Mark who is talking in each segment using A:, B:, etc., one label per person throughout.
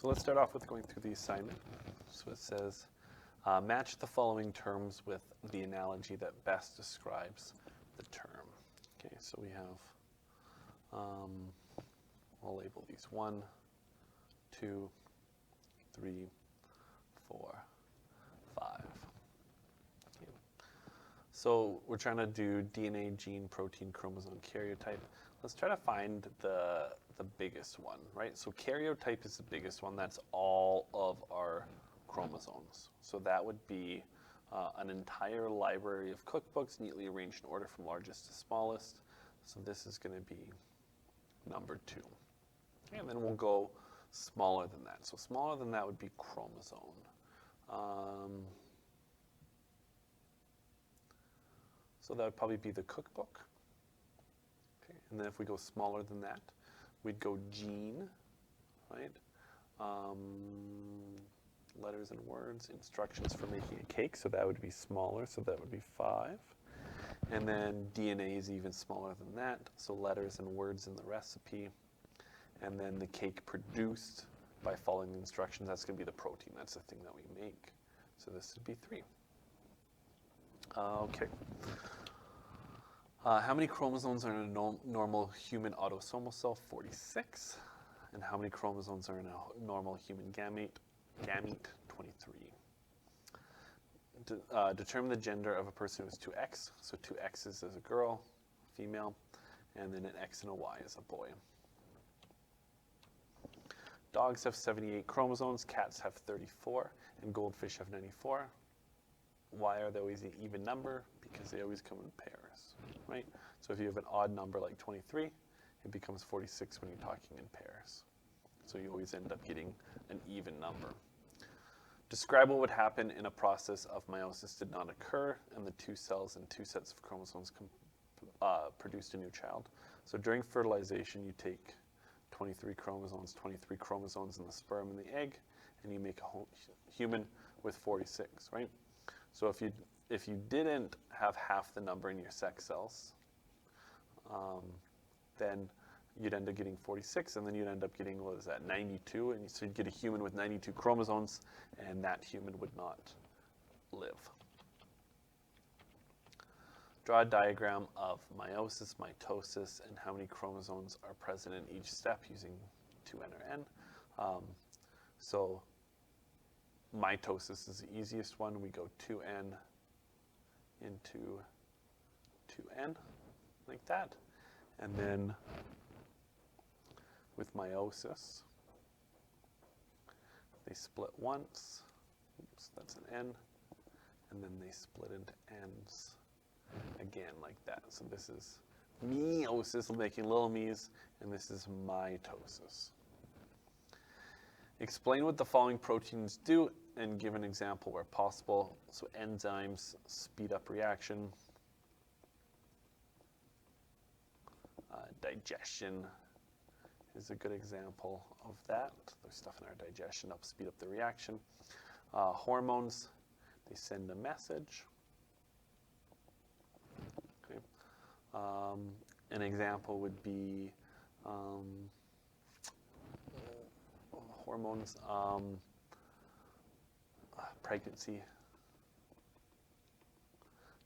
A: So let's start off with going through the assignment. So it says, match the following terms with the analogy that best describes the term. Okay, so we have, I'll label these 1, 2, 3, 4, 5. Okay. So we're trying to do DNA, gene, protein, chromosome, karyotype. Let's try to find the biggest one, right? So karyotype is the biggest one. That's all of our chromosomes. So that would be an entire library of cookbooks neatly arranged in order from largest to smallest. So this is going to be number 2. Okay, and then we'll go smaller than that. So smaller than that would be chromosome. So that would probably be the cookbook. Okay, and then if we go smaller than that, we'd go gene, right? Letters and words, instructions for making a cake, so that would be smaller, so that would be 5. And then DNA is even smaller than that, so letters and words in the recipe. And then the cake produced by following the instructions, that's going to be the protein. That's the thing that we make. So this would be 3. Okay. How many chromosomes are in a normal human autosomal cell? 46. And how many chromosomes are in a normal human gamete? 23. Determine the gender of a person who is 2X. So 2X's is a girl, female, and then an X and a Y is a boy. Dogs have 78 chromosomes, cats have 34, and goldfish have 94. Why are they always an even number? Because they always come in pairs, right? So if you have an odd number like 23, it becomes 46 when you're talking in pairs. So you always end up getting an even number. Describe what would happen in a process of meiosis did not occur, and the 2 cells and 2 sets of chromosomes produced a new child. So during fertilization, you take 23 chromosomes in the sperm and the egg, and you make a human with 46, right? So if you didn't have half the number in your sex cells, then you'd end up getting 46, and then you'd end up getting, what is that, 92, and so you'd get a human with 92 chromosomes, and that human would not live. Draw a diagram of meiosis, mitosis, and how many chromosomes are present in each step using 2n or n. So mitosis is the easiest one. We go 2n into 2n, like that. And then with meiosis, they split once. Oops, that's an n. And then they split into n's again, like that. So this is meiosis, making little me's, and this is mitosis. Explain what the following proteins do and give an example where possible. So enzymes speed up reaction. Digestion is a good example of that. There's stuff in our digestion to speed up the reaction. Hormones, they send a message. Okay. An example would be hormones, pregnancy,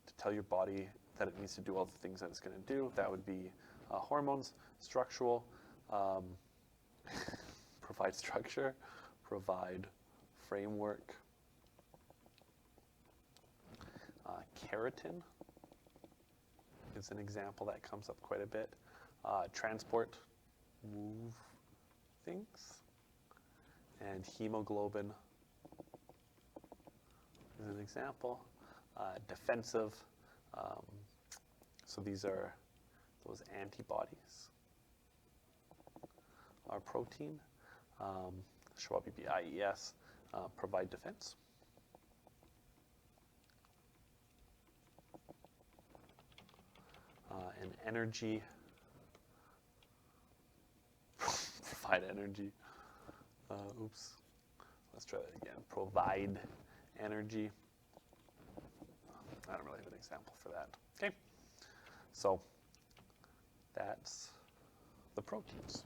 A: to tell your body that it needs to do all the things that it's going to do. That would be hormones. Structural, provide structure, provide framework. Keratin is an example that comes up quite a bit. Transport, move things. And hemoglobin is an example. Defensive, so these are those antibodies. Our protein, Schwab IES, provide defense. And energy, provide energy. Oops, let's try that again. Provide energy. I don't really have an example for that. Okay, so that's the proteins.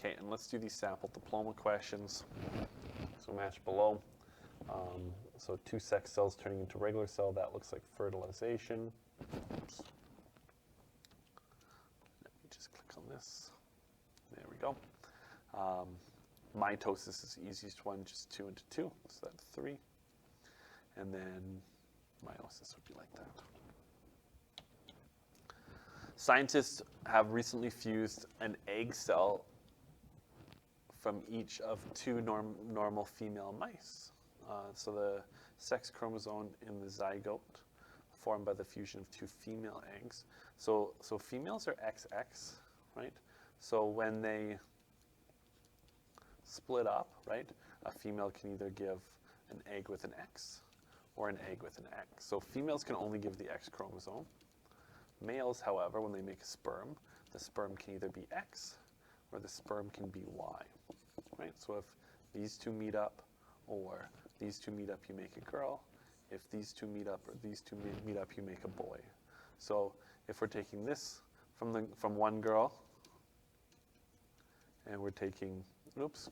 A: Okay, and let's do these sample diploma questions. So match below. So 2 sex cells turning into regular cell, that looks like fertilization. Oops. Let me just click on this. There we go. Mitosis is the easiest one, just 2 into 2, so that's 3. And then meiosis would be like that. Scientists have recently fused an egg cell from each of 2 normal female mice. So the sex chromosome in the zygote formed by the fusion of 2 female eggs. So females are XX, right? So when they split up, right, a female can either give an egg with an X or an egg with an X. So females can only give the X chromosome. Males, however, when they make a sperm, the sperm can either be X or the sperm can be Y, right? So if these 2 meet up or these 2 meet up, you make a girl. If these 2 meet up or these 2 meet up, you make a boy. So if we're taking this from one girl and we're taking, oops,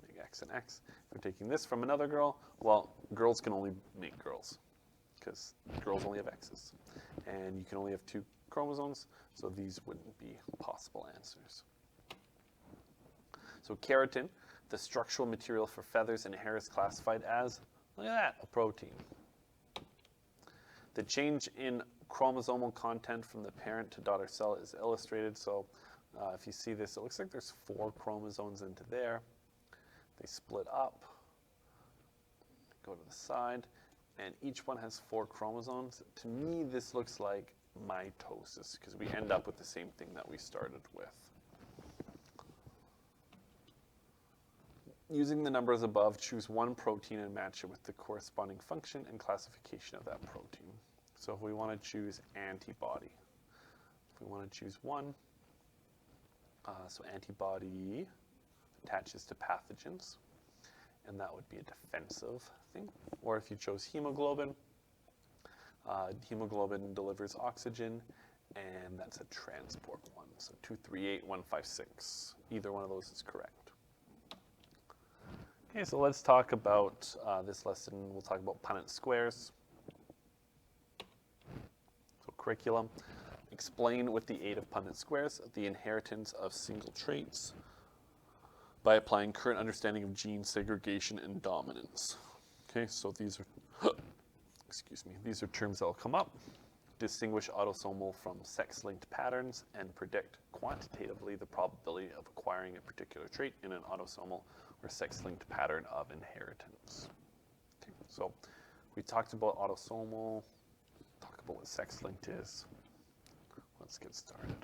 A: make X and X. If we're taking this from another girl, well, girls can only make girls because girls only have X's. And you can only have 2 chromosomes, so these wouldn't be possible answers. So keratin, the structural material for feathers and hair, is classified as, look at that, a protein. The change in chromosomal content from the parent to daughter cell is illustrated. So if you see this, it looks like there's 4 chromosomes into there. They split up, go to the side, and each one has 4 chromosomes. To me, this looks like mitosis because we end up with the same thing that we started with. Using the numbers above, choose one protein and match it with the corresponding function and classification of that protein. So if we want to choose antibody, if we want to choose one, so antibody attaches to pathogens, and that would be a defensive thing. Or if you chose hemoglobin, hemoglobin delivers oxygen, and that's a transport one. So 238156. Either one of those is correct. Okay, so let's talk about this lesson. We'll talk about Punnett Squares. So curriculum. Explain with the aid of Punnett Squares the inheritance of single traits by applying current understanding of gene segregation and dominance. Okay, so these are, excuse me, these are terms that will come up. Distinguish autosomal from sex-linked patterns and predict quantitatively the probability of acquiring a particular trait in an autosomal or sex-linked pattern of inheritance. Okay, so we talked about autosomal, talk about what sex-linked is. Let's get started.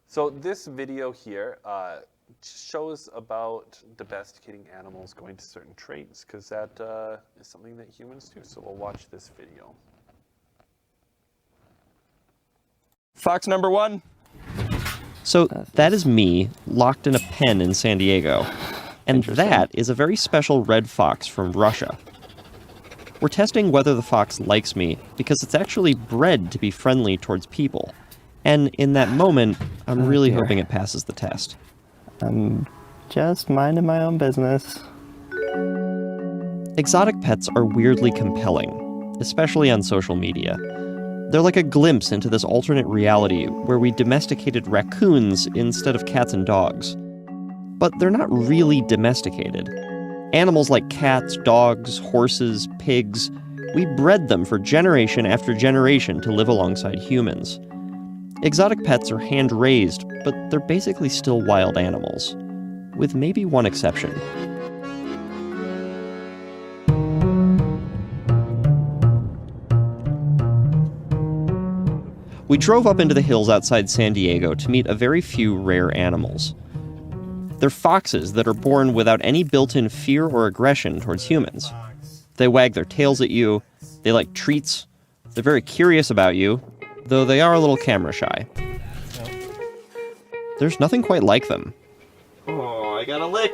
A: So this video here shows about domesticating animals going to certain traits because that is something that humans do. So we'll watch this video.
B: Fox number 1.
C: So that is me, locked in a pen in San Diego. And that is a very special red fox from Russia. We're testing whether the fox likes me because it's actually bred to be friendly towards people. And in that moment, I'm really hoping it passes the test.
B: I'm just minding my own business.
C: Exotic pets are weirdly compelling, especially on social media. They're like a glimpse into this alternate reality where we domesticated raccoons instead of cats and dogs. But they're not really domesticated. Animals like cats, dogs, horses, pigs, we bred them for generation after generation to live alongside humans. Exotic pets are hand-raised, but they're basically still wild animals, with maybe one exception. We drove up into the hills outside San Diego to meet a very few rare animals. They're foxes that are born without any built-in fear or aggression towards humans. They wag their tails at you, they like treats, they're very curious about you, though they are a little camera shy. There's nothing quite like them.
B: Oh, I got a lick.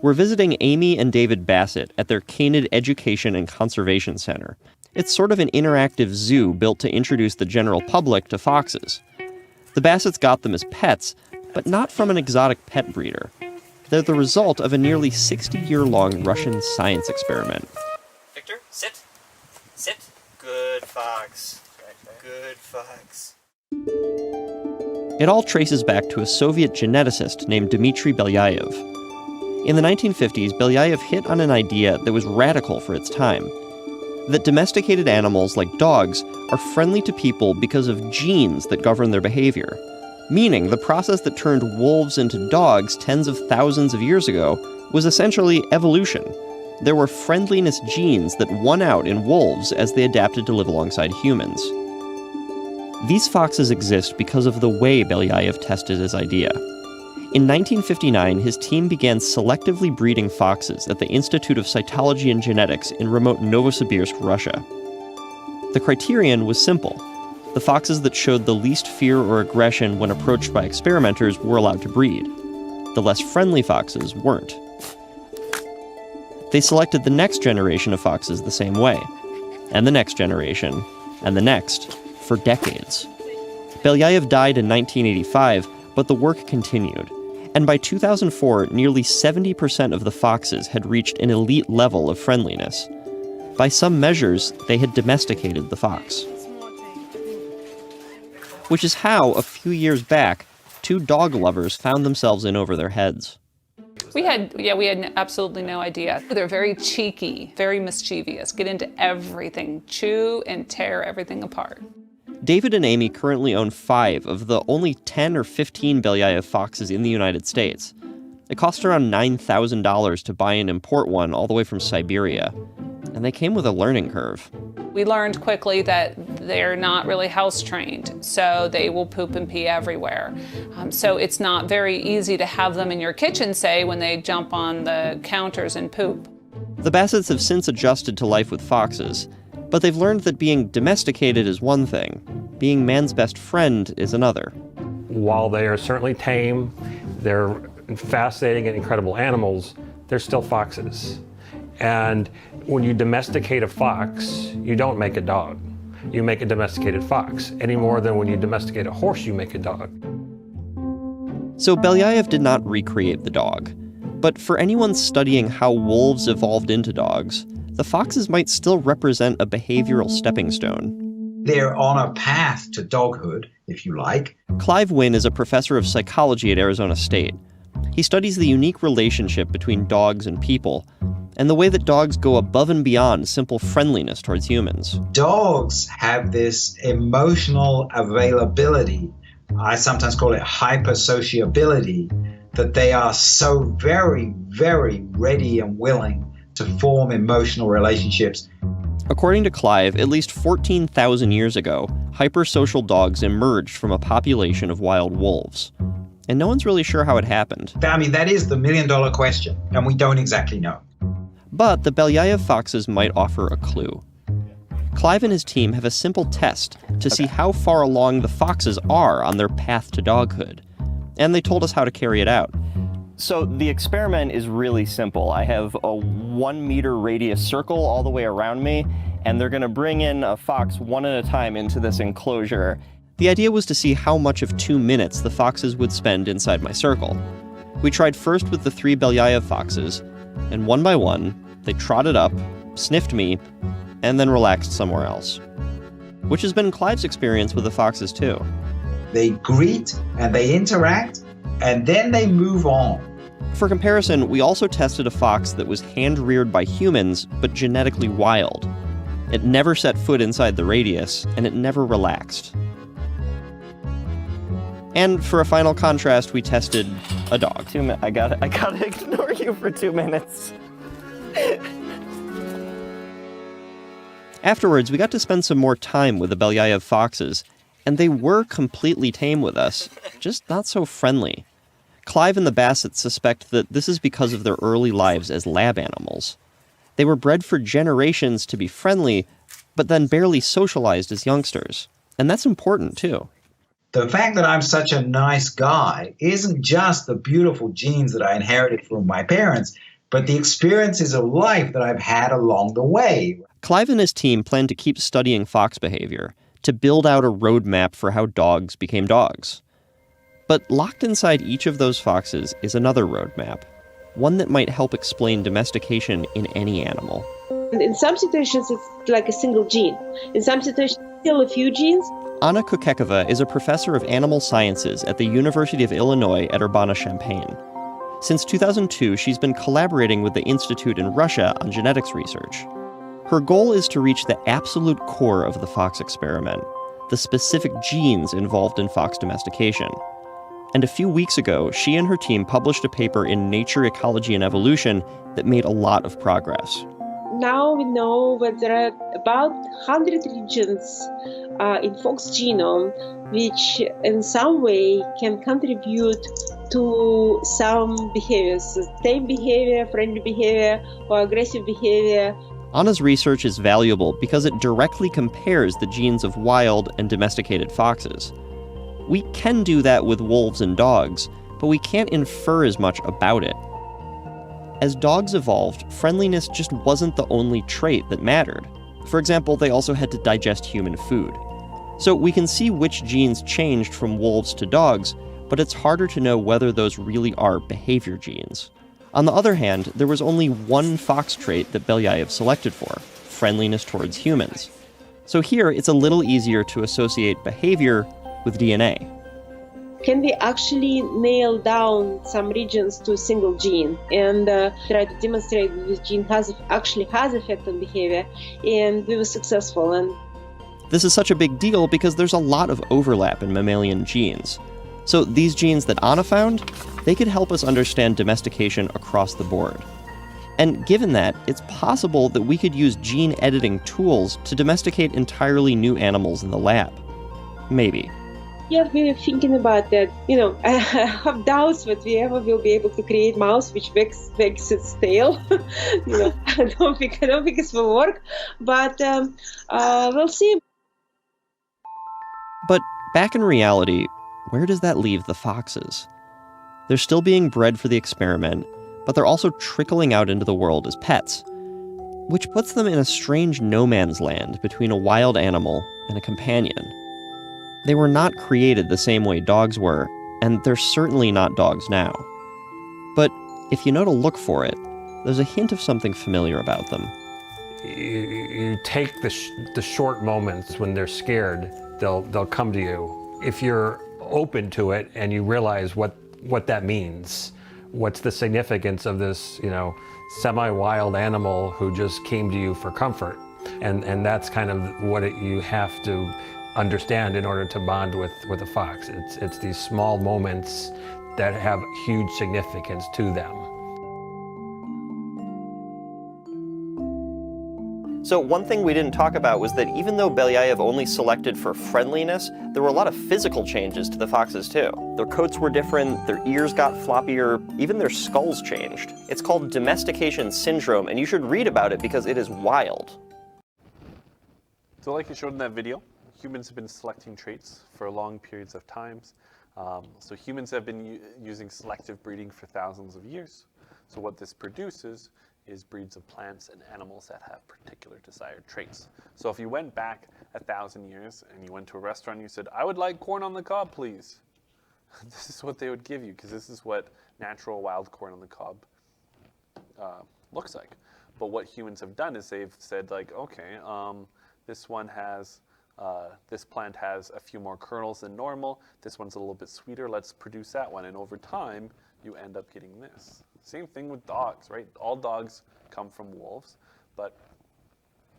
C: We're visiting Amy and David Bassett at their Canid Education and Conservation Center. It's sort of an interactive zoo built to introduce the general public to foxes. The Bassets got them as pets, but not from an exotic pet breeder. They're the result of a nearly 60-year-long Russian science experiment.
D: Victor, sit. Sit. Good fox. Good fox.
C: It all traces back to a Soviet geneticist named Dmitry Belyaev. In the 1950s, Belyaev hit on an idea that was radical for its time: that domesticated animals like dogs are friendly to people because of genes that govern their behavior. Meaning, the process that turned wolves into dogs tens of thousands of years ago was essentially evolution. There were friendliness genes that won out in wolves as they adapted to live alongside humans. These foxes exist because of the way Belyaev tested his idea. In 1959, his team began selectively breeding foxes at the Institute of Cytology and Genetics in remote Novosibirsk, Russia. The criterion was simple. The foxes that showed the least fear or aggression when approached by experimenters were allowed to breed. The less friendly foxes weren't. They selected the next generation of foxes the same way, and the next generation, and the next, for decades. Belyaev died in 1985, but the work continued, and by 2004, nearly 70% of the foxes had reached an elite level of friendliness. By some measures, they had domesticated the fox. Which is how, a few years back, two dog lovers found themselves in over their heads.
E: We had absolutely no idea. They're very cheeky, very mischievous, get into everything, chew and tear everything apart.
C: David and Amy currently own 5 of the only 10 or 15 Belyaev foxes in the United States. It cost around $9,000 to buy and import one all the way from Siberia, and they came with a learning curve.
E: We learned quickly that they're not really house trained, so they will poop and pee everywhere. So it's not very easy to have them in your kitchen, say, when they jump on the counters and poop.
C: The Bassets have since adjusted to life with foxes, but they've learned that being domesticated is one thing, being man's best friend is another.
F: While they are certainly tame, they're fascinating and incredible animals, they're still foxes. And when you domesticate a fox, you don't make a dog. You make a domesticated fox, any more than when you domesticate a horse, you make a dog.
C: So Belyaev did not recreate the dog. But for anyone studying how wolves evolved into dogs, the foxes might still represent a behavioral stepping stone.
G: They're on a path to doghood, if you like.
C: Clive Wynne is a professor of psychology at Arizona State. He studies the unique relationship between dogs and people, and the way that dogs go above and beyond simple friendliness towards humans.
G: Dogs have this emotional availability, I sometimes call it hypersociability, that they are so very, very ready and willing to form emotional relationships.
C: According to Clive, at least 14,000 years ago, hypersocial dogs emerged from a population of wild wolves. And no one's really sure how it happened.
G: I mean, that is the million-dollar question, and we don't exactly know.
C: But the Belyaev foxes might offer a clue. Clive and his team have a simple test to see how far along the foxes are on their path to doghood. And they told us how to carry it out.
B: So the experiment is really simple. I have a 1 meter radius circle all the way around me, and they're gonna bring in a fox one at a time into this enclosure.
C: The idea was to see how much of 2 minutes the foxes would spend inside my circle. We tried first with the 3 Belyaev foxes, and one by one, they trotted up, sniffed me, and then relaxed somewhere else. Which has been Clive's experience with the foxes too.
G: They greet and they interact, and then they move on.
C: For comparison, we also tested a fox that was hand-reared by humans, but genetically wild. It never set foot inside the radius, and it never relaxed. And for a final contrast, we tested a dog.
B: I gotta ignore you for 2 minutes.
C: Afterwards, we got to spend some more time with the Belyaev foxes, and they were completely tame with us, just not so friendly. Clive and the Bassets suspect that this is because of their early lives as lab animals. They were bred for generations to be friendly, but then barely socialized as youngsters. And that's important, too.
G: The fact that I'm such a nice guy isn't just the beautiful genes that I inherited from my parents, but the experiences of life that I've had along the way.
C: Clive and his team plan to keep studying fox behavior to build out a roadmap for how dogs became dogs. But locked inside each of those foxes is another roadmap, one that might help explain domestication in any animal.
H: In some situations, it's like a single gene. In some situations, still a few genes.
C: Anna Kukekova is a professor of animal sciences at the University of Illinois at Urbana-Champaign. Since 2002, she's been collaborating with the Institute in Russia on genetics research. Her goal is to reach the absolute core of the fox experiment, the specific genes involved in fox domestication. And a few weeks ago, she and her team published a paper in Nature, Ecology, and Evolution that made a lot of progress.
H: Now we know that there are about 100 regions in fox genome which in some way can contribute to some behaviors, tame behavior, friendly behavior, or aggressive behavior.
C: Anna's research is valuable because it directly compares the genes of wild and domesticated foxes. We can do that with wolves and dogs, but we can't infer as much about it. As dogs evolved, friendliness just wasn't the only trait that mattered. For example, they also had to digest human food. So we can see which genes changed from wolves to dogs, but it's harder to know whether those really are behavior genes. On the other hand, there was only one fox trait that Belyaev selected for: friendliness towards humans. So here, it's a little easier to associate behavior with DNA.
H: Can we actually nail down some regions to a single gene and try to demonstrate that this gene actually has effect on behavior? And we were successful. And
C: this is such a big deal because there's a lot of overlap in mammalian genes. So these genes that Anna found, they could help us understand domestication across the board. And given that, it's possible that we could use gene editing tools to domesticate entirely new animals in the lab. Maybe.
H: yeah, we were thinking about that. I have doubts that we ever will be able to create mouse which wags its tail. I don't think it will work, but we'll see.
C: But back in reality, where does that leave the foxes? They're still being bred for the experiment, but they're also trickling out into the world as pets, which puts them in a strange no man's land between a wild animal and a companion. They were not created the same way dogs were, and they're certainly not dogs now. But if you know to look for it, there's a hint of something familiar about them.
F: You take the short moments when they're scared, they'll come to you. If you're open to it and you realize what that means, what's the significance of this, semi-wild animal who just came to you for comfort, and that's kind of what you have to understand in order to bond with a fox. It's these small moments that have huge significance to them.
B: So one thing we didn't talk about was that even though Belyaev only selected for friendliness, there were a lot of physical changes to the foxes too. Their coats were different, their ears got floppier, even their skulls changed. It's called domestication syndrome, and you should read about it because it is wild.
A: So like you showed in that video, humans have been selecting traits for long periods of times. So humans have been using selective breeding for thousands of years. So what this produces is breeds of plants and animals that have particular desired traits. So if you went back 1,000 years and you went to a restaurant and you said, "I would like corn on the cob, please," this is what they would give you, because this is what natural wild corn on the cob looks like. But what humans have done is they've said, like, okay, this one has, this plant has a few more kernels than normal, this one's a little bit sweeter, let's produce that one. And over time, you end up getting this. Same thing with dogs, right? All dogs come from wolves, but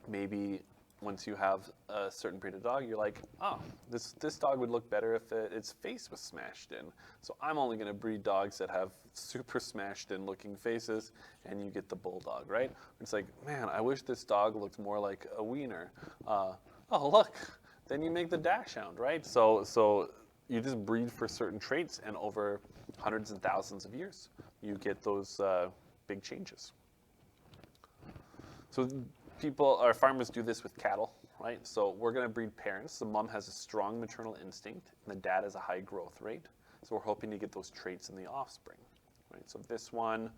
A: maybe once you have a certain breed of dog, you're like, oh, this dog would look better if its face was smashed in. So I'm only going to breed dogs that have super smashed in looking faces, and you get the bulldog, right? It's like, man, I wish this dog looked more like a wiener. Oh, look, then you make the dachshund, right? So you just breed for certain traits, and over hundreds and thousands of years, you get those big changes. So farmers do this with cattle, right? So we're going to breed parents. The mom has a strong maternal instinct, and the dad has a high growth rate. So we're hoping to get those traits in the offspring, right? So this one,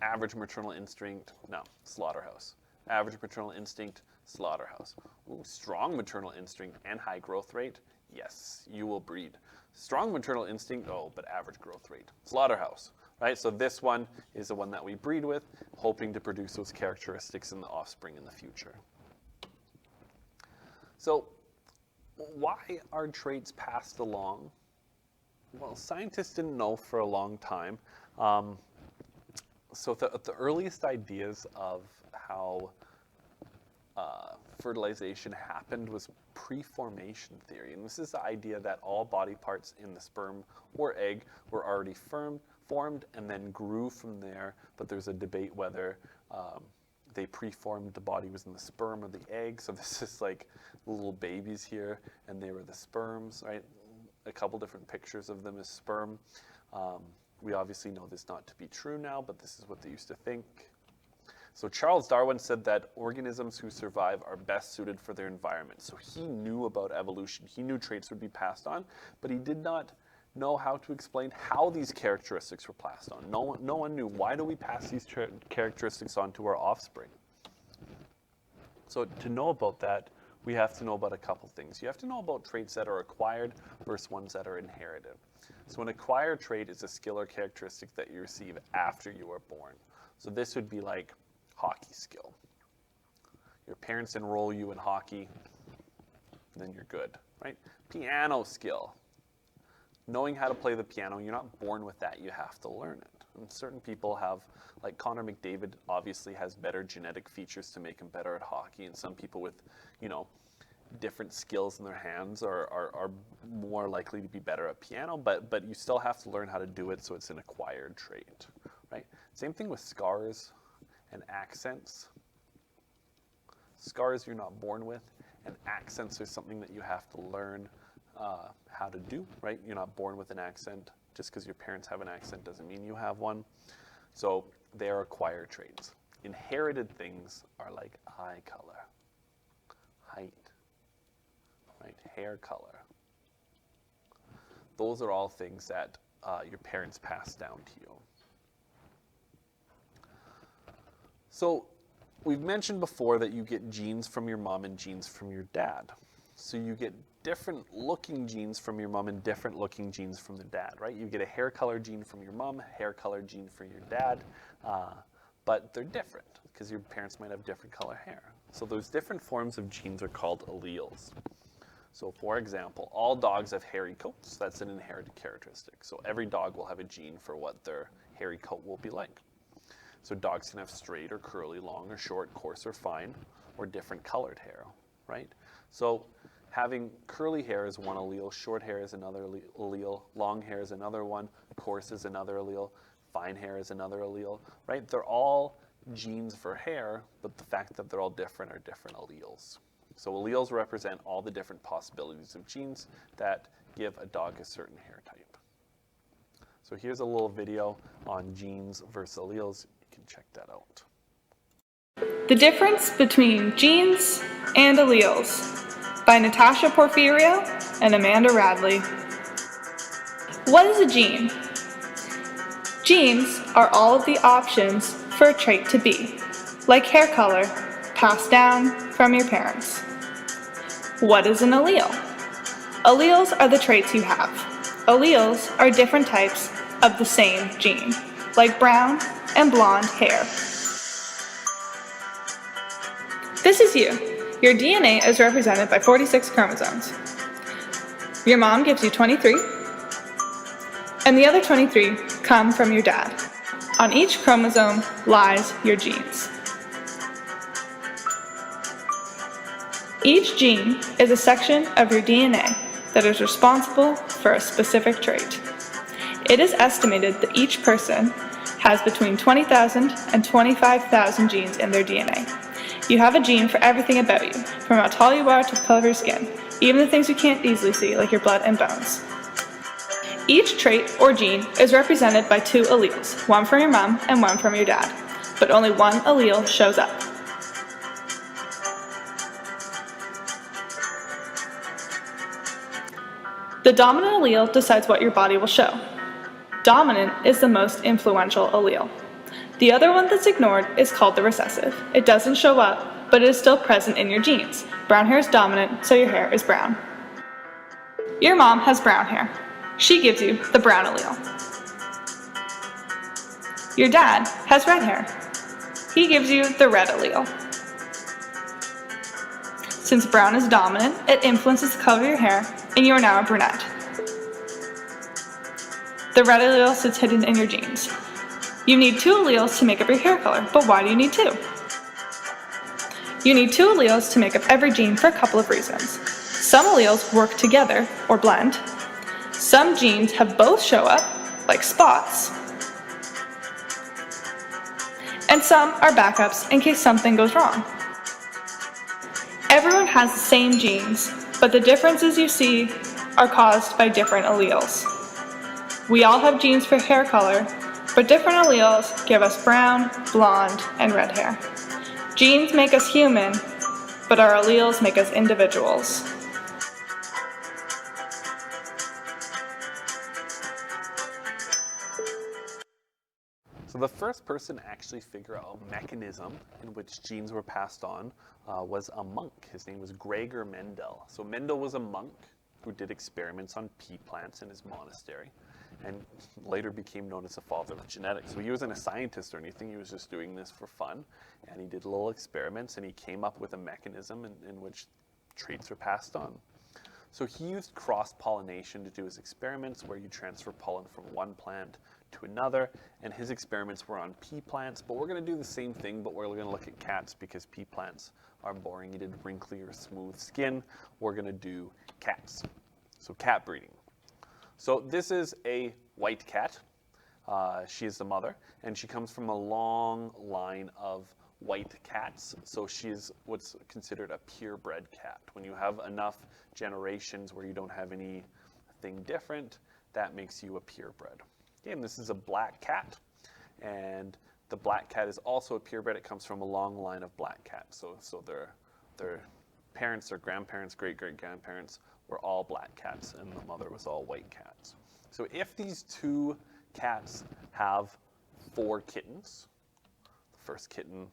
A: average maternal instinct, no, slaughterhouse. Average maternal instinct, Slaughterhouse. Ooh, strong maternal instinct and high growth rate. Yes, you will breed. Strong maternal instinct, oh, but average growth rate. Slaughterhouse, right? So this one is the one that we breed with, hoping to produce those characteristics in the offspring in the future. So why are traits passed along? Well, scientists didn't know for a long time. So the earliest ideas of how fertilization happened was pre-formation theory. And this is the idea that all body parts in the sperm or egg were already formed and then grew from there. But there's a debate whether they pre-formed, the body was in the sperm or the egg. So this is like little babies here, and they were the sperms, right? A couple different pictures of them as sperm. We obviously know this not to be true now, but this is what they used to think. So Charles Darwin said that organisms who survive are best suited for their environment. So he knew about evolution. He knew traits would be passed on, but he did not know how to explain how these characteristics were passed on. No one knew. Why do we pass these characteristics on to our offspring? So to know about that, we have to know about a couple things. You have to know about traits that are acquired versus ones that are inherited. So an acquired trait is a skill or characteristic that you receive after you are born. So this would be like hockey skill. Your parents enroll you in hockey, then you're good, right? Piano skill. Knowing how to play the piano, you're not born with that, you have to learn it. And certain people have, like Connor McDavid obviously has better genetic features to make him better at hockey, and some people with, different skills in their hands are more likely to be better at piano, but you still have to learn how to do it, so it's an acquired trait, right? Same thing with scars and accents. Scars you're not born with, and accents are something that you have to learn how to do, right? You're not born with an accent. Just because your parents have an accent doesn't mean you have one. So they are acquired traits. Inherited things are like eye color, height, right? Hair color. Those are all things that your parents pass down to you. So we've mentioned before that you get genes from your mom and genes from your dad. So you get different looking genes from your mom and different looking genes from the dad, right? You get a hair color gene from your mom, hair color gene from your dad, but they're different because your parents might have different color hair. So those different forms of genes are called alleles. So for example, all dogs have hairy coats. That's an inherited characteristic. So every dog will have a gene for what their hairy coat will be like. So dogs can have straight or curly, long or short, coarse or fine, or different colored hair, right? So having curly hair is one allele, short hair is another allele, long hair is another one, coarse is another allele, fine hair is another allele, right? They're all genes for hair, but the fact that they're all different are different alleles. So alleles represent all the different possibilities of genes that give a dog a certain hair type. So here's a little video on genes versus alleles. You can check that out.
I: The Difference Between Genes and Alleles by Natasha Porfirio and Amanda Radley. What is a gene? Genes are all of the options for a trait to be, like hair color, passed down from your parents. What is an allele? Alleles are the traits you have. Alleles are different types of the same gene, like brown and blonde hair. This is you. Your DNA is represented by 46 chromosomes. Your mom gives you 23, and the other 23 come from your dad. On each chromosome lies your genes. Each gene is a section of your DNA that is responsible for a specific trait. It is estimated that each person has between 20,000 and 25,000 genes in their DNA. You have a gene for everything about you, from how tall you are to the color of your skin, even the things you can't easily see, like your blood and bones. Each trait or gene is represented by two alleles, one from your mom and one from your dad, but only one allele shows up. The dominant allele decides what your body will show. Dominant is the most influential allele. The other one that's ignored is called the recessive. It doesn't show up, but it is still present in your genes. Brown hair is dominant, so your hair is brown. Your mom has brown hair. She gives you the brown allele. Your dad has red hair. He gives you the red allele. Since brown is dominant, it influences the color of your hair, and you are now a brunette. The red allele sits hidden in your genes. You need 2 alleles to make up your hair color, but why do you need 2? You need 2 alleles to make up every gene for a couple of reasons. Some alleles work together, or blend. Some genes have both show up, like spots. And some are backups in case something goes wrong. Everyone has the same genes, but the differences you see are caused by different alleles. We all have genes for hair color, but different alleles give us brown, blonde, and red hair. Genes make us human, but our alleles make us individuals.
A: So the first person to actually figure out a mechanism in which genes were passed on was a monk. His name was Gregor Mendel. So Mendel was a monk who did experiments on pea plants in his monastery and later became known as the father of genetics. So he wasn't a scientist or anything, he was just doing this for fun, and he did little experiments and he came up with a mechanism in which traits are passed on. So he used cross-pollination to do his experiments where you transfer pollen from one plant to another, and his experiments were on pea plants, but we're going to do the same thing, but we're going to look at cats because pea plants are boring. He did wrinkly or smooth skin. We're going to do cats. So cat breeding. So this is a white cat. She is the mother, and she comes from a long line of white cats. So she's what's considered a purebred cat. When you have enough generations where you don't have anything different, that makes you a purebred. Okay, and this is a black cat, and the black cat is also a purebred. It comes from a long line of black cats. So their parents, their grandparents, great-great-grandparents were all black cats, and the mother was all white cats. So if these 2 cats have 4 kittens, the first kitten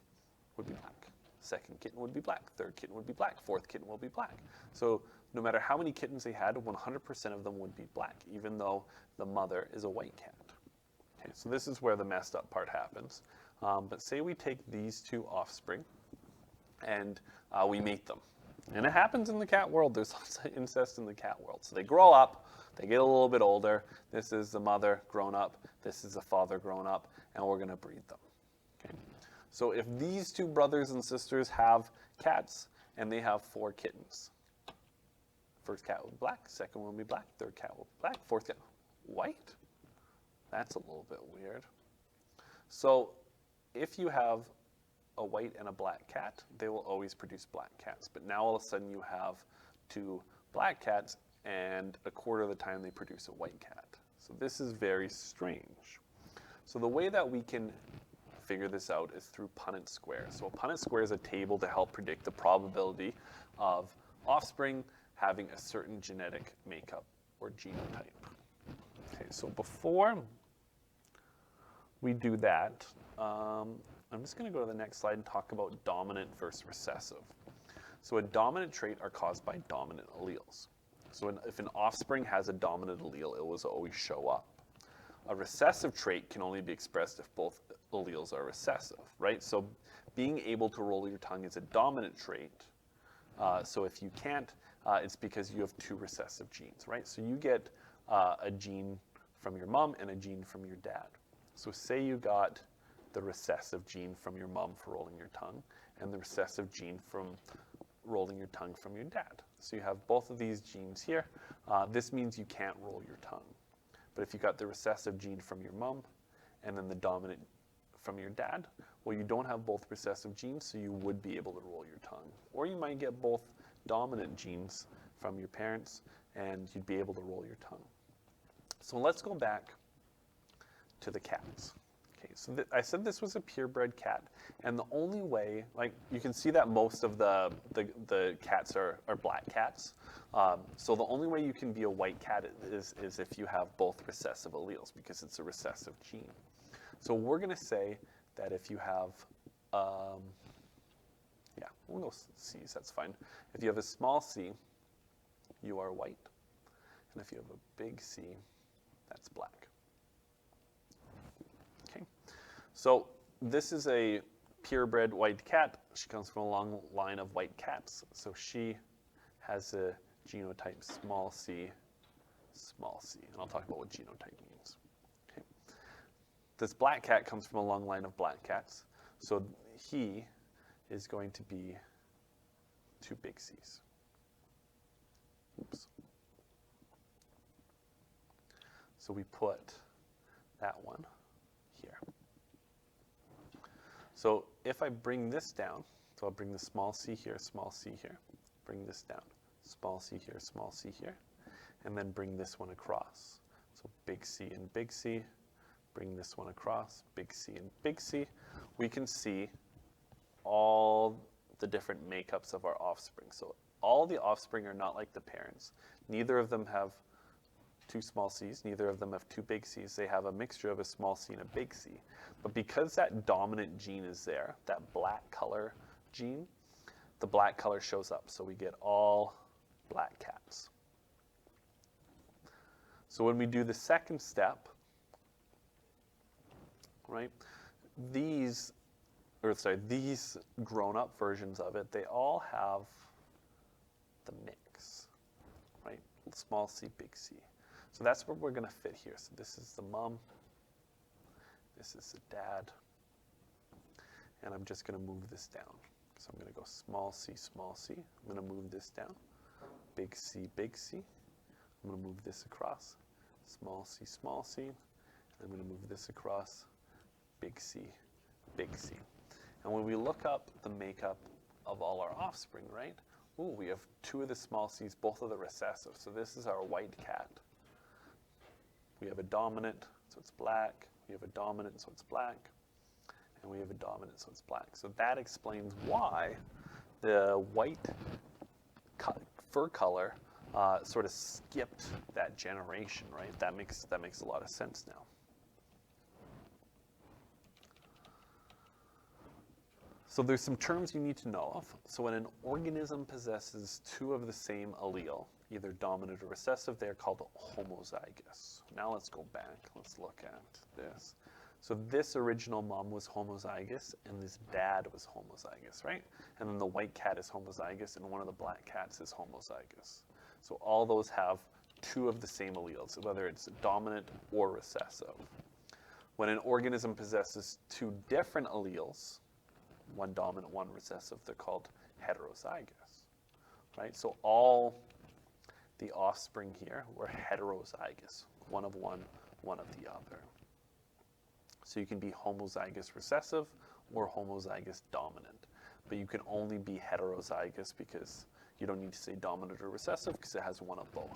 A: would be black, second kitten would be black, third kitten would be black, fourth kitten will be black. So no matter how many kittens they had, 100% of them would be black, even though the mother is a white cat. Okay, so this is where the messed up part happens. But say we take these 2 offspring and we mate them. And it happens in the cat world. There's lots of incest in the cat world. So they grow up, they get a little bit older. This is the mother grown up. This is the father grown up, and we're going to breed them. Okay? So if these 2 brothers and sisters have cats and they have 4 kittens, first cat will be black, second one will be black, third cat will be black, fourth cat white. That's a little bit weird. So if you have a white and a black cat, they will always produce black cats. But now all of a sudden you have 2 black cats, and a quarter of the time they produce a white cat. So this is very strange. So the way that we can figure this out is through Punnett Squares. So a Punnett Square is a table to help predict the probability of offspring having a certain genetic makeup or genotype. Okay, so before we do that, I'm just going to go to the next slide and talk about dominant versus recessive. So a dominant trait are caused by dominant alleles. So if an offspring has a dominant allele, it will always show up. A recessive trait can only be expressed if both alleles are recessive, right? So being able to roll your tongue is a dominant trait. So if you can't, it's because you have 2 recessive genes, right? So you get a gene from your mom and a gene from your dad. So say you got the recessive gene from your mom for rolling your tongue and the recessive gene from rolling your tongue from your dad. So you have both of these genes here. This means you can't roll your tongue. But if you got the recessive gene from your mom and then the dominant from your dad, well, you don't have both recessive genes, so you would be able to roll your tongue. Or you might get both dominant genes from your parents and you'd be able to roll your tongue. So let's go back to the cats. Okay, so I said this was a purebred cat, and the only way, like you can see that most of the cats are black cats. So the only way you can be a white cat is if you have both recessive alleles, because it's a recessive gene. So we're going to say that if you have, We'll go C's, that's fine. If you have a small c, you are white. And if you have a big C, that's black. Okay, so this is a purebred white cat. She comes from a long line of white cats. So she has a genotype small c, small c. And I'll talk about what genotype means. Okay. This black cat comes from a long line of black cats. So he is going to be 2 big C's. Oops. So we put that one here. So if I bring this down, so I'll bring the small c here, bring this down, small c here, small c here, and then bring this one across. So big C and big C, bring this one across, big C and big C. We can see all the different makeups of our offspring. So all the offspring are not like the parents. Neither of them have 2 small c's, neither of them have 2 big C's. They have a mixture of a small c and a big C. But because that dominant gene is there, that black color gene, the black color shows up. So we get all black cats. So when we do the second step, right, these grown-up versions of it, they all have the mix, right? Small c, big C. So that's where we're going to fit here. So this is the mom, this is the dad, and I'm just going to move this down. So I'm going to go small c, small c. I'm going to move this down, big C, big C. I'm going to move this across, small c, small c. And I'm going to move this across, big C, big C. And when we look up the makeup of all our offspring, right? Ooh, we have 2 of the small c's, both of the recessive. So this is our white cat. We have a dominant, so it's black. We have a dominant, so it's black. And we have a dominant, so it's black. So that explains why the white fur color sort of skipped that generation, right? That makes a lot of sense now. So there's some terms you need to know of. So when an organism possesses 2 of the same allele, either dominant or recessive, they are called homozygous. Now let's go back. Let's look at this. So this original mom was homozygous, and this dad was homozygous, right? And then the white cat is homozygous, and one of the black cats is homozygous. So all those have 2 of the same alleles, whether it's dominant or recessive. When an organism possesses 2 different alleles, one dominant, one recessive, they're called heterozygous, right? So all the offspring here were heterozygous, one of one, one of the other. So you can be homozygous recessive or homozygous dominant, but you can only be heterozygous because you don't need to say dominant or recessive because it has one of both.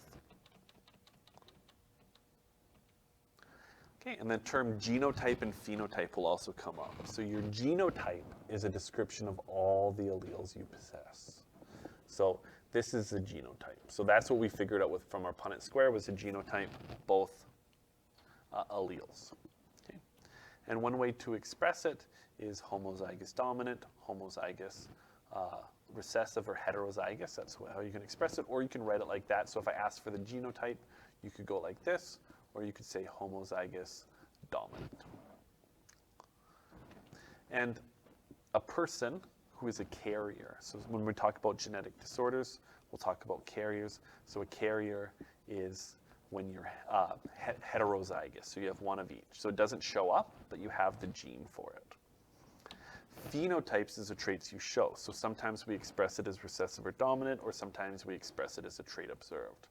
A: Okay, and the term genotype and phenotype will also come up. So your genotype is a description of all the alleles you possess. So this is the genotype. So that's what we figured out from our Punnett square was a genotype, both alleles. Okay? And one way to express it is homozygous dominant, homozygous recessive, or heterozygous. That's how you can express it, or you can write it like that. So if I ask for the genotype, you could go like this, or you could say homozygous dominant. And a person who is a carrier, so when we talk about genetic disorders, we'll talk about carriers. So a carrier is when you're heterozygous, so you have one of each. So it doesn't show up, but you have the gene for it. Phenotypes is the traits you show. So sometimes we express it as recessive or dominant, or sometimes we express it as a trait observed.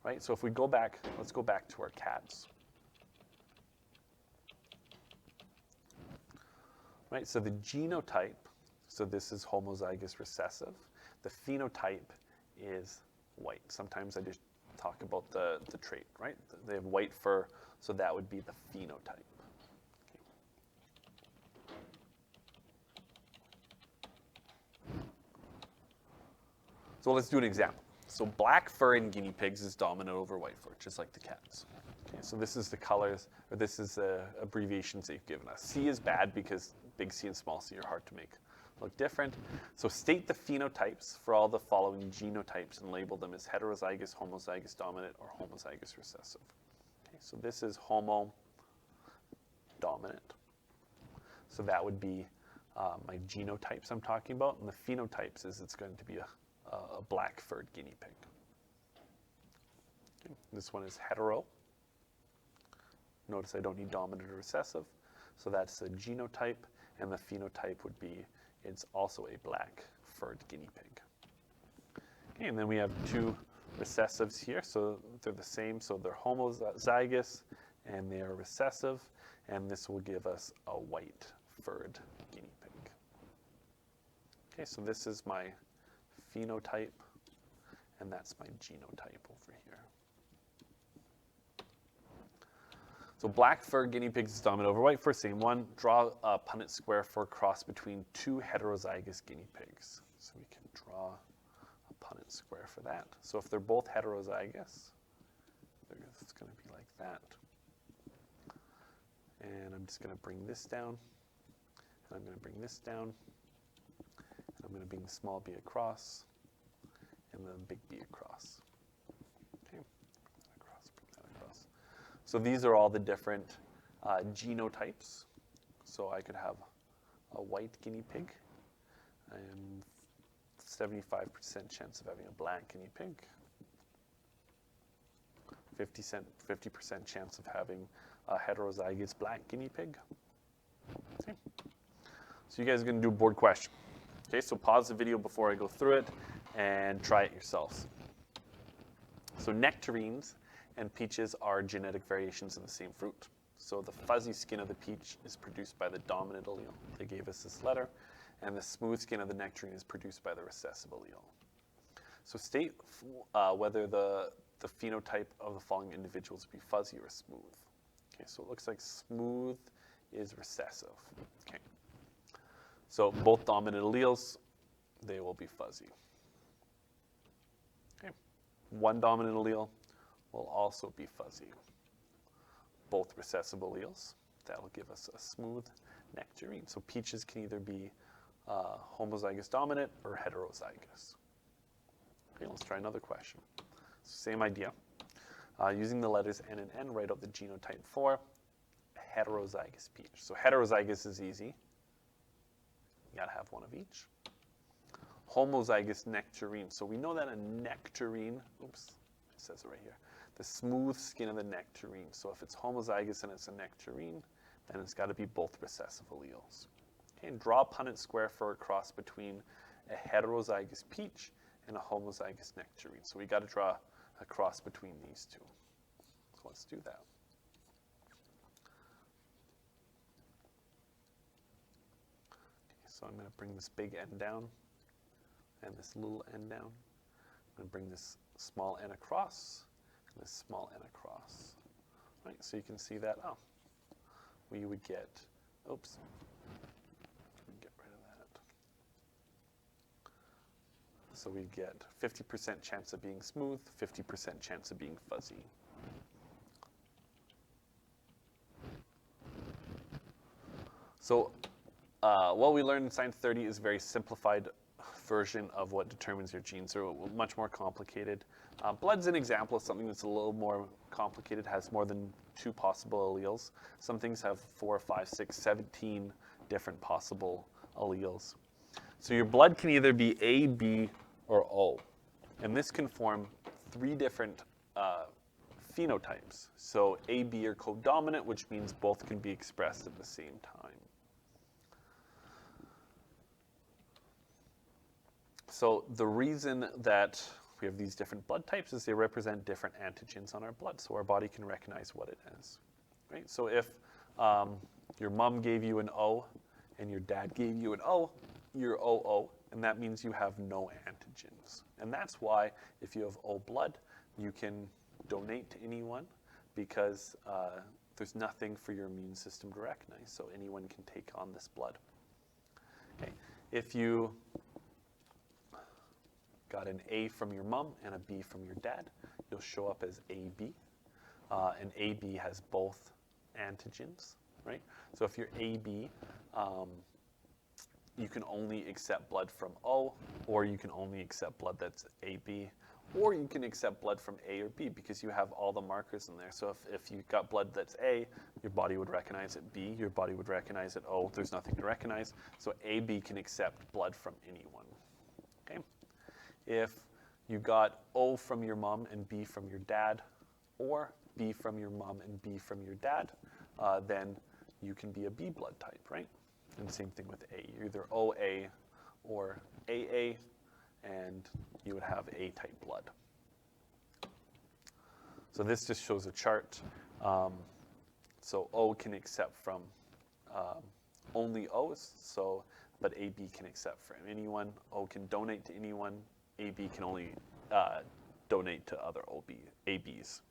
A: Right? So if we go back, let's go back to our cats. Right? So the genotype, so this is homozygous recessive. The phenotype is white. Sometimes I just talk about the trait, right? They have white fur, so that would be the phenotype. So let's do an example. So black fur in guinea pigs is dominant over white fur, just like the cats. Okay, so this is the colors, or this is the abbreviations they've given us. C is bad because big C and small c are hard to make look different. So state the phenotypes for all the following genotypes and label them as heterozygous, homozygous dominant, or homozygous recessive. Okay, so this is homo dominant. So that would be my genotypes I'm talking about, and the phenotypes is it's going to be a black-furred guinea pig. Okay, this one is hetero. Notice I don't need dominant or recessive, so that's a genotype, and the phenotype would be it's also a black-furred guinea pig. Okay, and then we have two recessives here, so they're the same, so they're homozygous and they are recessive, and this will give us a white-furred guinea pig. Okay, so this is my phenotype, and that's my genotype over here. So black fur guinea pigs is dominant over white fur. Same one. Draw a Punnett square for a cross between two heterozygous guinea pigs. So we can draw a Punnett square for that. So if they're both heterozygous, it's going to be like that. And I'm just going to bring this down. And I'm going to bring this down. And I'm going to bring the small b across and the big B across. Okay, across, bring that across. So these are all the different genotypes. So I could have a white guinea pig and 75% chance of having a black guinea pig, 50% chance of having a heterozygous black guinea pig. Okay. So you guys are going to do a board question. Okay, so pause the video before I go through it and try it yourselves. So nectarines and peaches are genetic variations of the same fruit. So the fuzzy skin of the peach is produced by the dominant allele. They gave us this letter. And the smooth skin of the nectarine is produced by the recessive allele. So state whether the phenotype of the following individuals would be fuzzy or smooth. Okay, so it looks like smooth is recessive. Okay. So both dominant alleles, they will be fuzzy. Okay. One dominant allele will also be fuzzy. Both recessive alleles, that will give us a smooth nectarine. So peaches can either be homozygous dominant or heterozygous. Okay, let's try another question. Same idea. Using the letters N and N, write out the genotype for a heterozygous peach. So heterozygous is easy. You gotta have one of each. Homozygous nectarine. So we know that a nectarine, oops, it says it right here, the smooth skin of the nectarine. So if it's homozygous and it's a nectarine, then it's got to be both recessive alleles. Okay, and draw a Punnett square for a cross between a heterozygous peach and a homozygous nectarine. So we got to draw a cross between these two. So let's do that. Okay, so I'm going to bring this big N down and this little N down. I'm going to bring this small N across and this small N across. Right, so you can see that, we would get, oops, get rid of that. So we get 50% chance of being smooth, 50% chance of being fuzzy. So what we learned in Science 30 is a very simplified version of what determines your genes. They're much more complicated. Blood's an example of something that's a little more complicated, has more than 2 possible alleles. Some things have 4, 5, 6, 17 different possible alleles. So your blood can either be A, B, or O. And this can form 3 different phenotypes. So A, B are codominant, which means both can be expressed at the same time. So the reason that we have these different blood types is they represent different antigens on our blood, so our body can recognize what it is. Right? So if your mom gave you an O and your dad gave you an O, you're OO, and that means you have no antigens. And that's why if you have O blood, you can donate to anyone because there's nothing for your immune system to recognize, so anyone can take on this blood. Okay. If you got an A from your mom and a B from your dad, you'll show up as AB. And AB has both antigens, right? So if you're AB, you can only accept blood from O, or you can only accept blood that's AB, or you can accept blood from A or B because you have all the markers in there. So if you got blood that's A, your body would recognize it. B, your body would recognize it. O, there's nothing to recognize. So AB can accept blood from anyone. Okay? If you got O from your mom and B from your dad, or B from your mom and B from your dad, then you can be a B blood type, right? And same thing with A. You're either OA or AA, and you would have A-type blood. So this just shows a chart. So O can accept from only O's, but AB can accept from anyone. O can donate to anyone. AB can only donate to other ABs.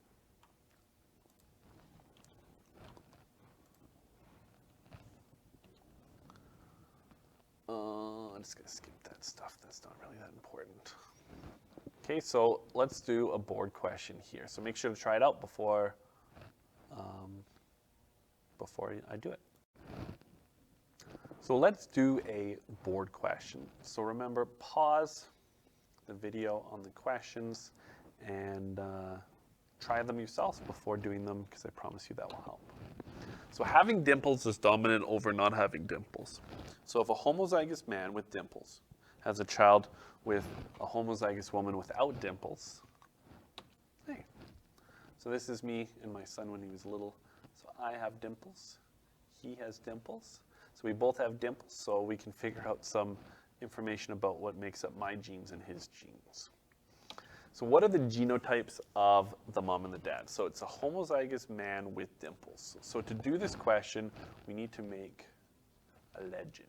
A: I'm just going to skip that stuff. That's not really that important. Okay, so let's do a board question here. So make sure to try it out before I do it. So let's do a board question. So remember, pause the video on the questions and try them yourselves before doing them, because I promise you that will help. So having dimples is dominant over not having dimples. So if a homozygous man with dimples has a child with a homozygous woman without dimples, hey, so this is me and my son when he was little. So I have dimples, he has dimples. So we both have dimples, so we can figure out some information about what makes up my genes and his genes. So what are the genotypes of the mom and the dad? So it's a homozygous man with dimples. So to do this question, we need to make a legend.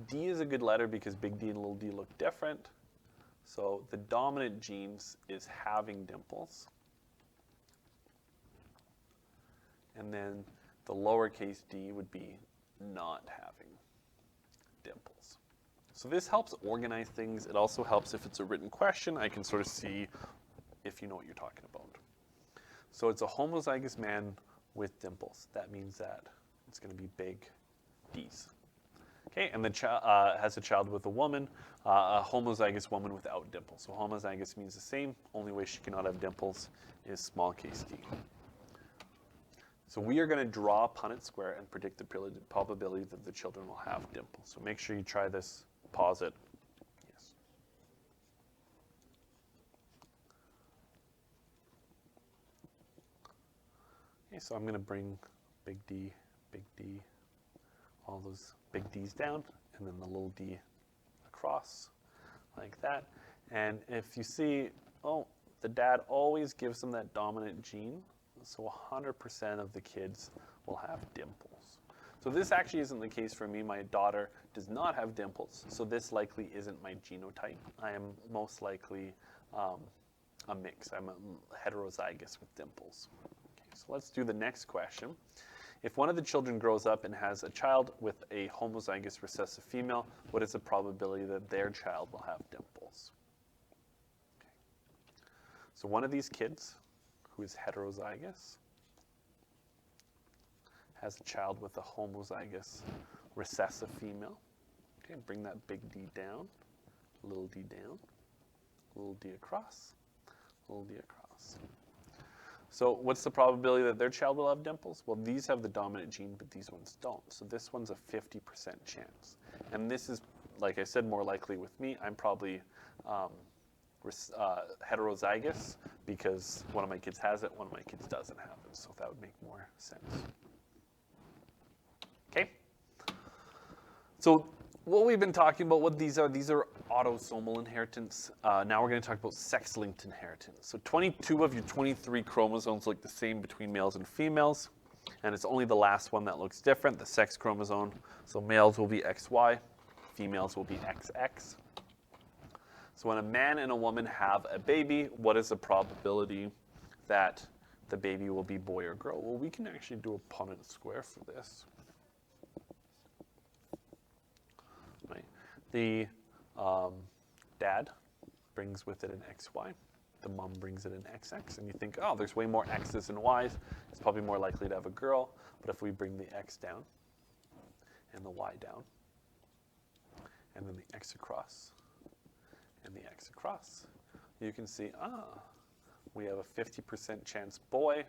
A: D is a good letter because big D and little d look different. So the dominant genes is having dimples. And then the lowercase d would be not having dimples. So this helps organize things. It also helps if it's a written question. I can sort of see if you know what you're talking about. So it's a homozygous man with dimples. That means that it's going to be big D's. Okay, and the child has a child with a woman, a homozygous woman without dimples. So homozygous means the same. Only way she cannot have dimples is small case d. So we are going to draw a Punnett square and predict the probability that the children will have dimples. So make sure you try this. Pause it. Yes. Okay, so I'm going to bring big D, all those big D's down, and then the little d across, like that. And if you see, oh, the dad always gives them that dominant gene, so 100% of the kids will have dimples. So this actually isn't the case for me. My daughter does not have dimples, so this likely isn't my genotype. I am most likely a mix. I'm a heterozygous with dimples. Okay, so let's do the next question. If one of the children grows up and has a child with a homozygous recessive female, what is the probability that their child will have dimples? Okay. So one of these kids, who is heterozygous, has a child with a homozygous recessive female. Okay, bring that big D down, little d down, little d across, little d across. So what's the probability that their child will have dimples? Well, these have the dominant gene, but these ones don't. So this one's a 50% chance. And this is, like I said, more likely with me. I'm probably heterozygous because one of my kids has it, one of my kids doesn't have it. So that would make more sense. Okay? So what we've been talking about, what these are autosomal inheritance. Now we're going to talk about sex-linked inheritance. So 22 of your 23 chromosomes look the same between males and females, and it's only the last one that looks different, the sex chromosome. So males will be XY, females will be XX. So when a man and a woman have a baby, what is the probability that the baby will be boy or girl? Well, we can actually do a Punnett square for this. Right. The dad brings with it an XY. The mom brings it an XX. And you think, oh, there's way more X's than Y's. It's probably more likely to have a girl. But if we bring the X down and the Y down, and then the X across, and the X across. You can see, we have a 50% chance boy,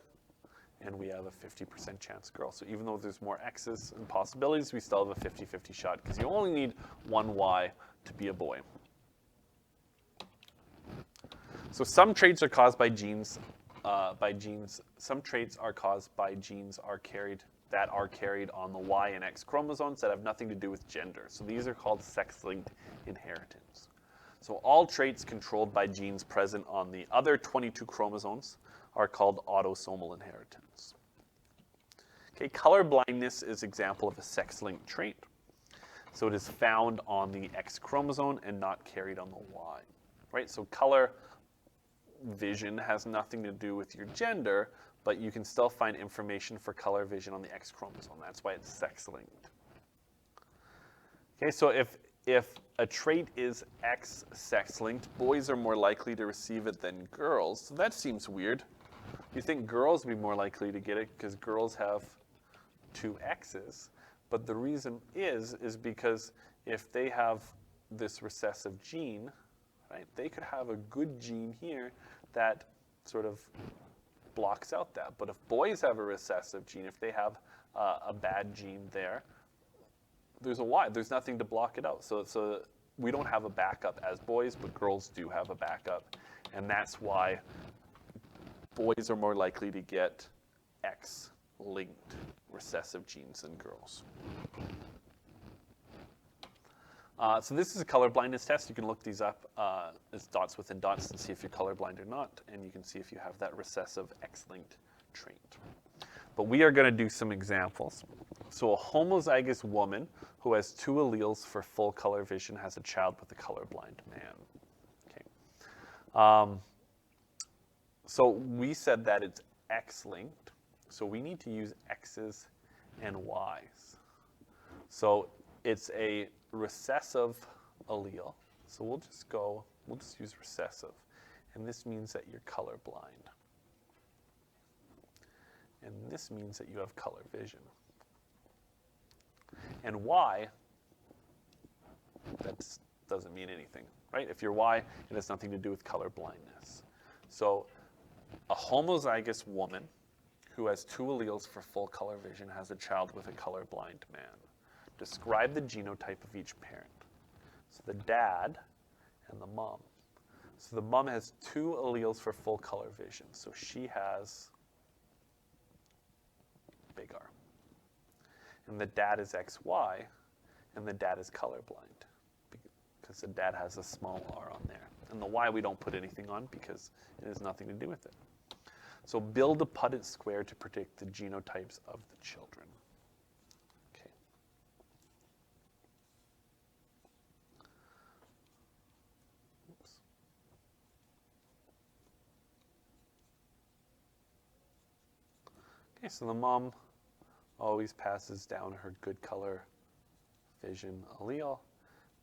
A: and we have a 50% chance girl. So even though there's more X's and possibilities, we still have a 50-50 shot, because you only need one Y to be a boy. So some traits are caused by genes. Some traits are caused by genes that are carried on the Y and X chromosomes that have nothing to do with gender. So these are called sex-linked inheritance. So all traits controlled by genes present on the other 22 chromosomes are called autosomal inheritance. Okay, color blindness is an example of a sex-linked trait. So it is found on the X chromosome and not carried on the Y. Right? So color vision has nothing to do with your gender, but you can still find information for color vision on the X chromosome. That's why it's sex-linked. Okay, so if a trait is X sex-linked, boys are more likely to receive it than girls. So that seems weird. You think girls would be more likely to get it because girls have 2 X's. But the reason is because if they have this recessive gene, right, they could have a good gene here that sort of blocks out that. But if boys have a recessive gene, if they have a bad gene there, there's a Y. There's nothing to block it out. So we don't have a backup as boys, but girls do have a backup. And that's why boys are more likely to get X-linked recessive genes than girls. So this is a color blindness test. You can look these up as dots within dots and see if you're colorblind or not, and you can see if you have that recessive X-linked trait. But we are going to do some examples. So a homozygous woman who has 2 alleles for full color vision has a child with a colorblind man. Okay. So we said that it's X-linked, so we need to use X's and Y's. So it's a recessive allele. So we'll just use recessive. And this means that you're colorblind. And this means that you have color vision. And Y, that doesn't mean anything, right? If you're Y, it has nothing to do with color blindness. So a homozygous woman who has 2 alleles for full color vision has a child with a colorblind man. Describe the genotype of each parent. So the dad and the mom. So the mom has 2 alleles for full color vision. So she has big R. And the dad is XY, and the dad is colorblind because the dad has a small r on there. And the Y we don't put anything on because it has nothing to do with it. So build a Punnett square to predict the genotypes of the children. Okay. Oops. Okay, so the mom always passes down her good color vision allele.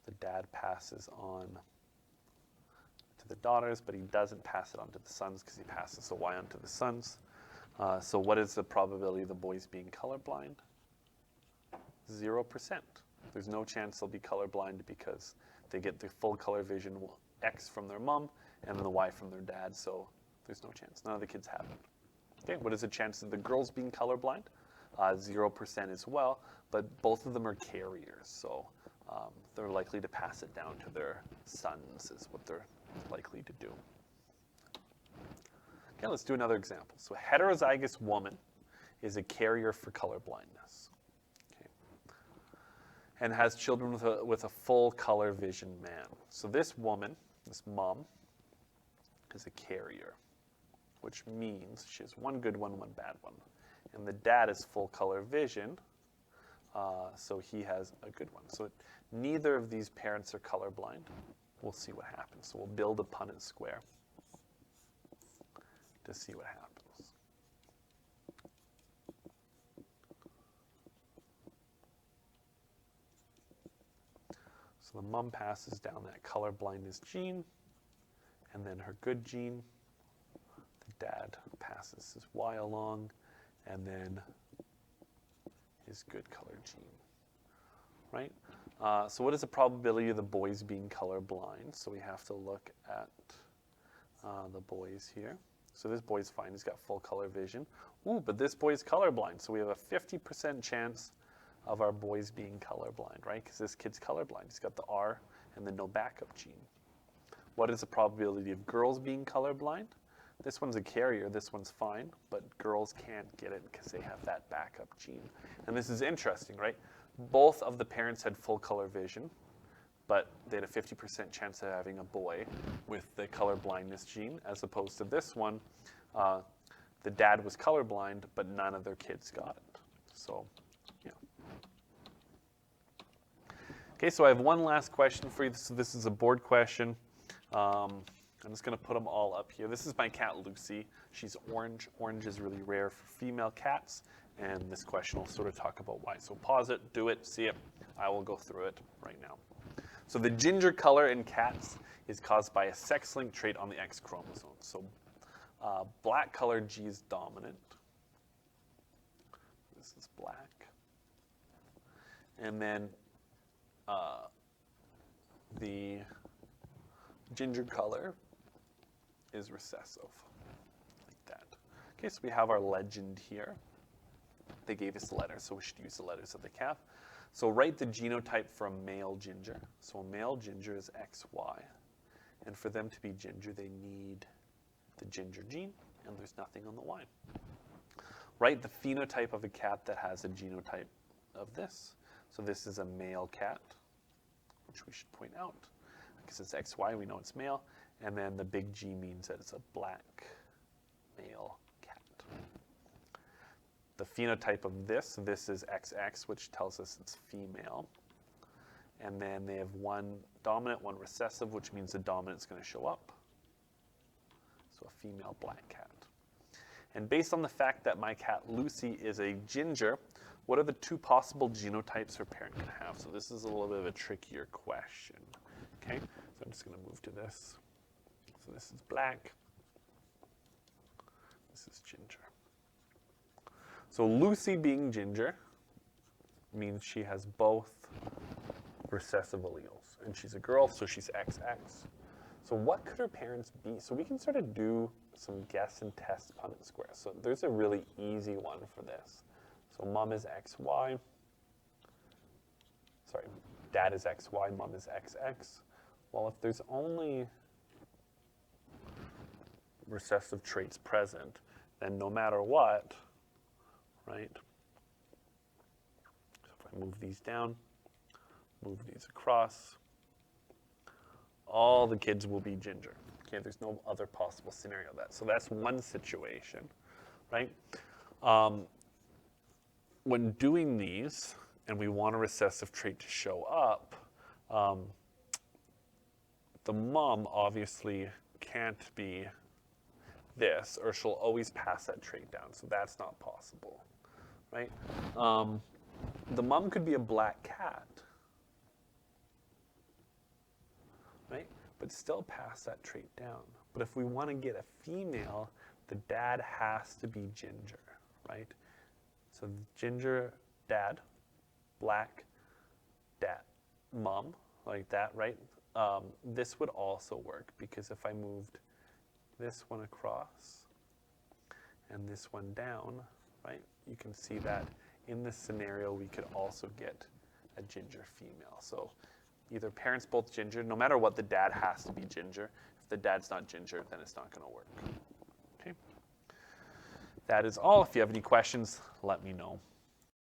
A: The dad passes on to the daughters, but he doesn't pass it on to the sons because he passes the Y on to the sons. So what is the probability of the boys being colorblind? 0%. There's no chance they'll be colorblind because they get the full color vision X from their mom and then the Y from their dad, so there's no chance. None of the kids have it. Okay, what is the chance of the girls being colorblind? 0% as well, but both of them are carriers, so they're likely to pass it down to their sons is what they're likely to do. Okay, let's do another example. So a heterozygous woman is a carrier for color blindness, okay, and has children with a full color vision man. So this woman, this mom, is a carrier, which means she has one good one, one bad one. And the dad is full color vision, so he has a good one. So neither of these parents are colorblind. We'll see what happens. So we'll build a Punnett square to see what happens. So the mom passes down that color blindness gene, and then her good gene. The dad passes his Y along, and then his good color gene. right? So what is the probability of the boys being colorblind? So we have to look at the boys here. So this boy's fine, he's got full color vision. Ooh, but this boy's colorblind, so we have a 50% chance of our boys being colorblind, right? Because this kid's colorblind. He's got the R and the no backup gene. What is the probability of girls being colorblind? This one's a carrier, this one's fine, but girls can't get it because they have that backup gene. And this is interesting, right? Both of the parents had full color vision, but they had a 50% chance of having a boy with the color blindness gene, as opposed to this one, the dad was colorblind, but none of their kids got it. So, yeah. Okay, so I have one last question for you. So this is a board question. I'm just going to put them all up here. This is my cat, Lucy. She's orange. Orange is really rare for female cats, and this question will sort of talk about why. So pause it, do it, see it. I will go through it right now. So the ginger color in cats is caused by a sex-linked trait on the X chromosome. So black color G is dominant. This is black. And then the ginger color is recessive, like that. Okay, so we have our legend here. They gave us the letters, so we should use the letters that they have. So write the genotype for a male ginger. So a male ginger is XY. And for them to be ginger, they need the ginger gene, and there's nothing on the Y. Write the phenotype of a cat that has a genotype of this. So this is a male cat, which we should point out. Because it's XY, we know it's male. And then the big G means that it's a black male cat. The phenotype of this is XX, which tells us it's female. And then they have one dominant, one recessive, which means the dominant is going to show up. So a female black cat. And based on the fact that my cat Lucy is a ginger, what are the two possible genotypes her parent can have? So this is a little bit of a trickier question. Okay, so I'm just going to move to this. So this is black. This is ginger. So Lucy being ginger means she has both recessive alleles. And she's a girl, so she's XX. So what could her parents be? So we can sort of do some guess and test Punnett squares. So there's a really easy one for this. So mom is XY. Sorry, dad is XY, mom is XX. Well, if there's only recessive traits present, then no matter what, right? So if I move these down, move these across, all the kids will be ginger. Okay, there's no other possible scenario of that. So that's one situation, right? When doing these, and we want a recessive trait to show up, the mom obviously can't be this, or she'll always pass that trait down. So that's not possible, right? The mom could be a black cat, right? But still pass that trait down. But if we want to get a female, the dad has to be ginger, right? So ginger dad, black dad, mom, like that, right? This would also work because if I moved this one across and this one down, right? You can see that in this scenario we could also get a ginger female. So either parents both ginger, no matter what, the dad has to be ginger. If the dad's not ginger, then it's not going to work. Okay. That is all. If you have any questions, let me know.